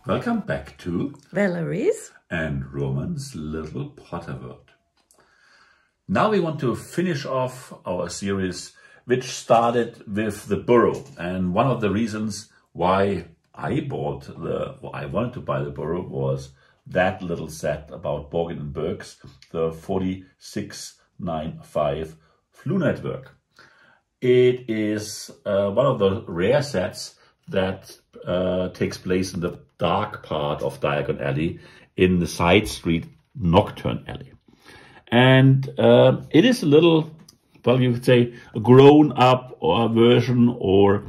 Welcome back to Valerie's and Roman's little Potterworld. Now we want to finish off our series, which started with the burrow. And one of the reasons why I wanted to buy the burrow was that little set about Borgin Burges, the 4695 Floo network. It is one of the rare sets that takes place in the dark part of Diagon Alley in the side street Knockturn Alley. And it is a little, well, you could say a grown up version or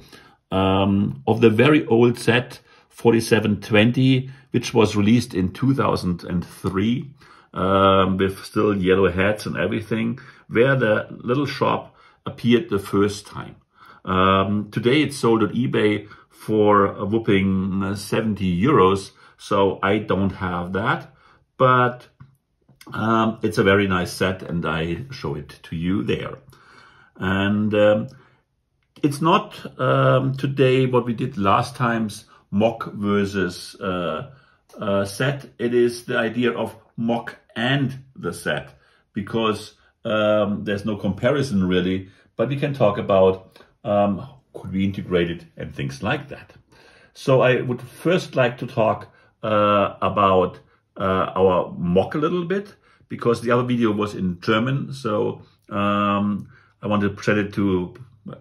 of the very old set 4720, which was released in 2003 with still yellow heads and everything, where the little shop appeared the first time. Today it's sold on eBay for a whopping 70 euros, so I don't have that, but it's a very nice set and I show it to you there. And it's not today what we did last time's MOC versus set. It is the idea of MOC and the set, because there's no comparison really, but we can talk about could we integrate it and things like that. So I would first like to talk about our MOC a little bit, because the other video was in German, so I want to present it to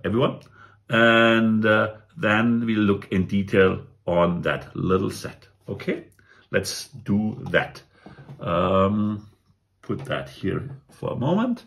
everyone, and then we'll look in detail on that little set. Okay, let's do that. Put that here for a moment.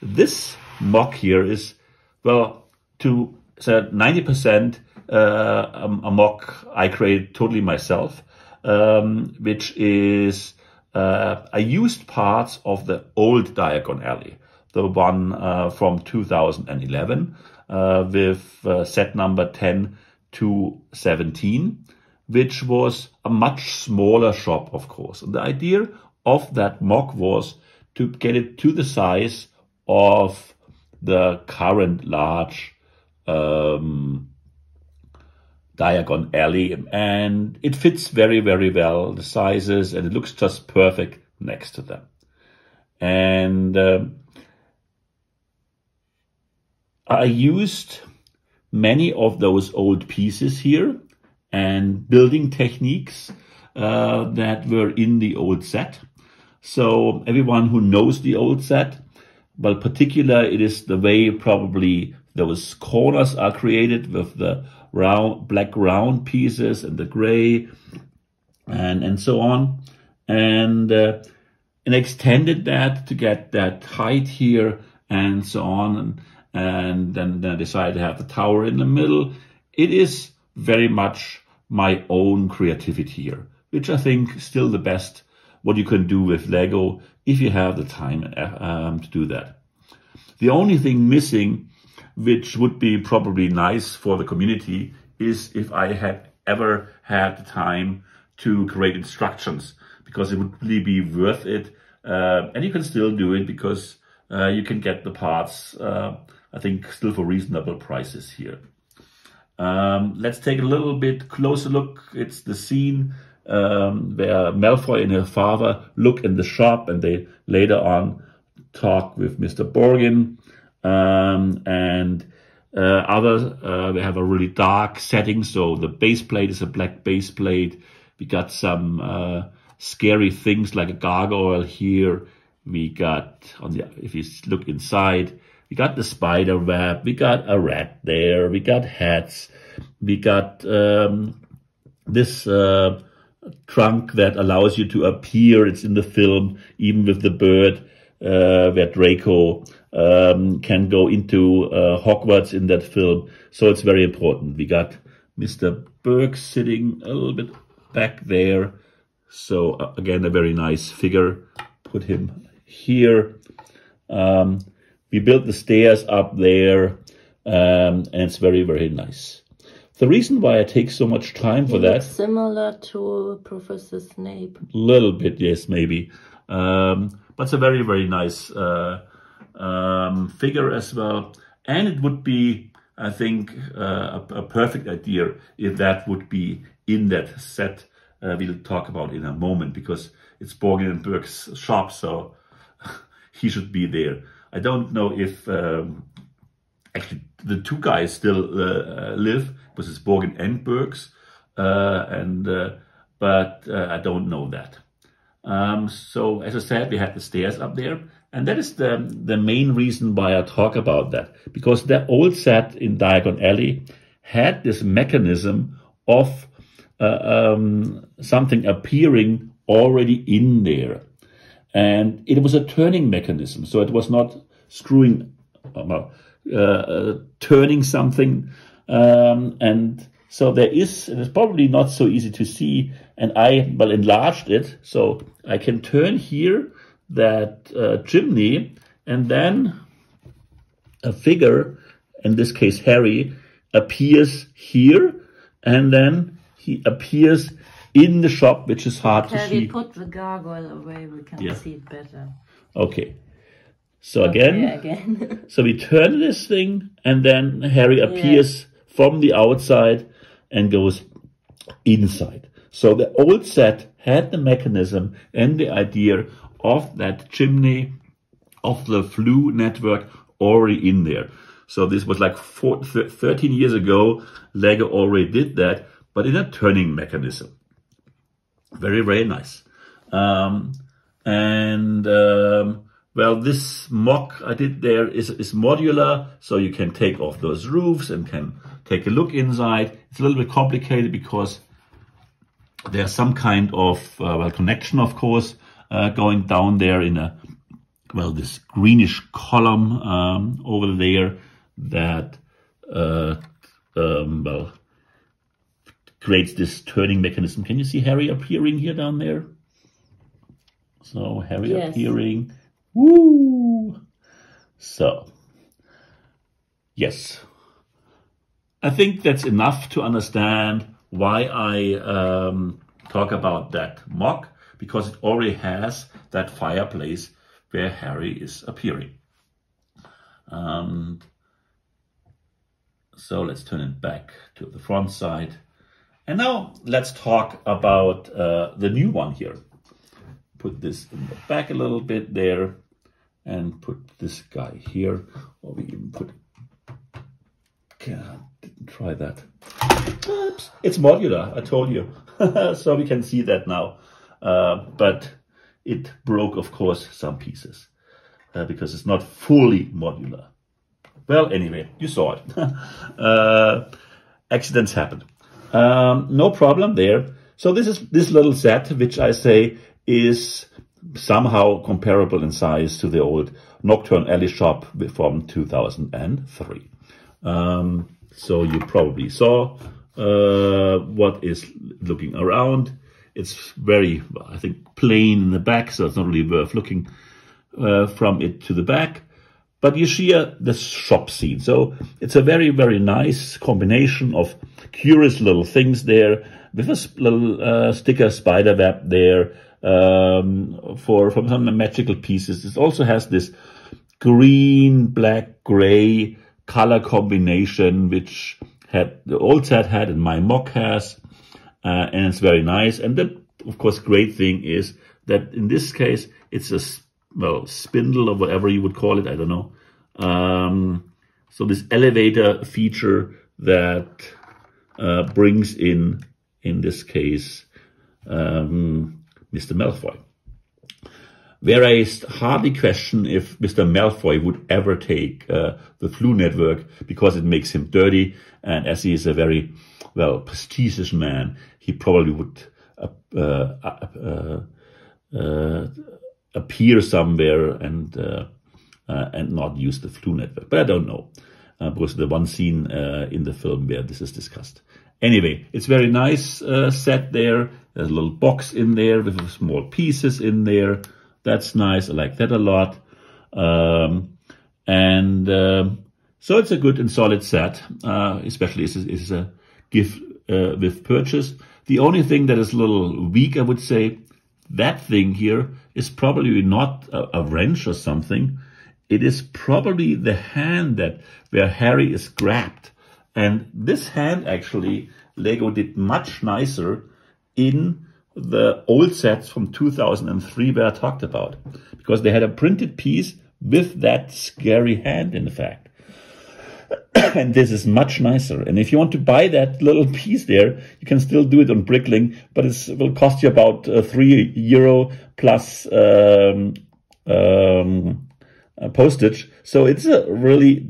This MOC here is, well, to 90% a MOC I created totally myself, which is I used parts of the old Diagon Alley, the one from 2011 with set number 10 to 17, which was a much smaller shop, of course. And the idea of that MOC was to get it to the size of the current large Diagon Alley, and it fits very, very well, the sizes, and it looks just perfect next to them. And I used many of those old pieces here and building techniques that were in the old set. So everyone who knows the old set, well, particular it is the way probably those corners are created with the round, black round pieces and the gray and so on. And extended that to get that height here and so on. And then I decided to have the tower in the middle. It is very much my own creativity here, which I think is still the best what you can do with Lego if you have the time to do that. The only thing missing, which would be probably nice for the community, is if I had ever had the time to create instructions, because it would really be worth it. And you can still do it because you can get the parts, I think, still for reasonable prices here. Let's take a little bit closer look. It's the scene where Malfoy and her father look in the shop, and they later on talk with Mr. Borgin. And others, we have a really dark setting, so the base plate is a black base plate. We got some scary things like a gargoyle here. We got, if you look inside, we got the spider web, we got a rat there, we got hats, we got this trunk that allows you to appear. It's in the film, even with the bird, where Draco can go into Hogwarts in that film. So it's very important. We got Mr. Burkes sitting a little bit back there. So again, a very nice figure. Put him here. We built the stairs up there, and it's very, very nice. The reason why I take so much time for that... Similar to Professor Snape. A little bit, yes, maybe. But it's a very, very nice figure as well. And it would be I think a perfect idea if that would be in that set. We'll talk about in a moment, because it's Borgin Burges' shop, so he should be there. I don't know if actually the two guys still live, because it's Borgin and Burkes, but I don't know that. So as I said, we had the stairs up there, and that is the main reason why I talk about that, because the old set in Diagon Alley had this mechanism of something appearing already in there, and it was a turning mechanism, so it was not screwing, turning something, and so there is, and it's probably not so easy to see, and I enlarged it, so I can turn here that chimney, and then a figure, in this case Harry, appears here, and then he appears in the shop, which is hard to see. We put the gargoyle away, we can see it better. Okay. So again, so we turn this thing, and then Harry appears from the outside and goes inside. So the old set had the mechanism and the idea of that chimney, of the Floo network already in there. So this was like 13 years ago, LEGO already did that, but in a turning mechanism. Very, very nice. Well, this MOC I did there is modular, so you can take off those roofs and can take a look inside. It's a little bit complicated because there's some kind of connection, of course, going down there in a this greenish column over there that creates this turning mechanism. Can you see Harry appearing here down there? So Harry appearing. Woo! So, yes. I think that's enough to understand why I talk about that MOC, because it already has that fireplace where Harry is appearing. So let's turn it back to the front side. And now let's talk about the new one here. Put this in the back a little bit there, and put this guy here, or we even put, didn't try that. Oops. It's modular, I told you. So we can see that now. But it broke, of course, some pieces, because it's not fully modular. Well, anyway, you saw it. Accidents happen. No problem there. So this is this little set, which I say is somehow comparable in size to the old Knockturn Alley shop from 2003. So you probably saw what is looking around. It's very, I think, plain in the back, so it's not really worth looking from it to the back. But you see the shop scene. So it's a very, very nice combination of curious little things there, with a little sticker spider web there, from some magical pieces. It also has this green, black, gray color combination, which the old set had and my MOC has, and it's very nice. And the, of course, great thing is that in this case, it's a spindle or whatever you would call it, I don't know. So this elevator feature that brings in this case, Mr. Malfoy. Where I hardly question if Mr. Malfoy would ever take the Floo network, because it makes him dirty, and as he is a very, prestigious man, he probably would appear somewhere and not use the Floo network. But I don't know, because the one scene in the film where this is discussed. Anyway, it's very nice set there. There's a little box in there with small pieces in there. That's nice. I like that a lot. So it's a good and solid set, especially it's a gift with purchase. The only thing that is a little weak, I would say, that thing here is probably not a wrench or something. it is probably the hand where Harry is grabbed. And this hand actually, Lego did much nicer in the old sets from 2003 where I talked about, because they had a printed piece with that scary hand, in fact. And this is much nicer. And if you want to buy that little piece there, you can still do it on Bricklink, but it will cost you about €3 plus postage. So it's a really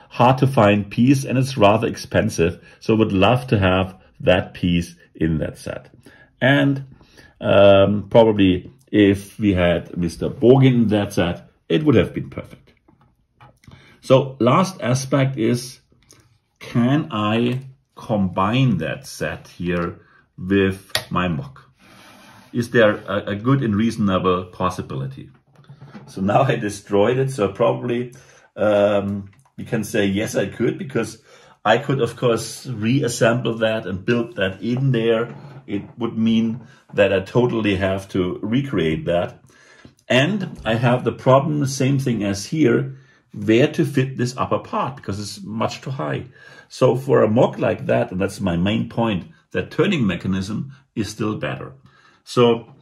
hard to find piece, and it's rather expensive. So I would love to have that piece in that set. And probably if we had Mr. Borgin in that set, it would have been perfect. So last aspect is, can I combine that set here with my MOC? Is there a good and reasonable possibility? So now I destroyed it, so probably you can say yes, I could, because I could of course reassemble that and build that in there. It would mean that I totally have to recreate that. And I have the problem, the same thing as here, where to fit this upper part, because it's much too high. So for a MOC like that, and that's my main point, that turning mechanism is still better. So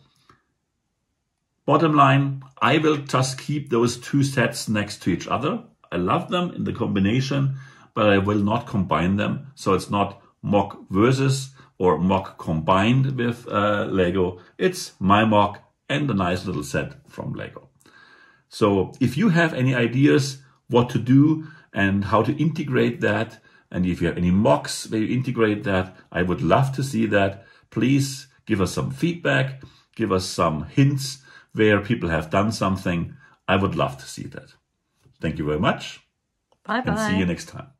bottom line, I will just keep those two sets next to each other. I love them in the combination, but I will not combine them. So it's not MOC versus or MOC combined with Lego. It's my MOC and a nice little set from Lego. So if you have any ideas what to do and how to integrate that, and if you have any MOCs where you integrate that, I would love to see that. Please give us some feedback, give us some hints where people have done something. I would love to see that. Thank you very much. Bye-bye. And see you next time.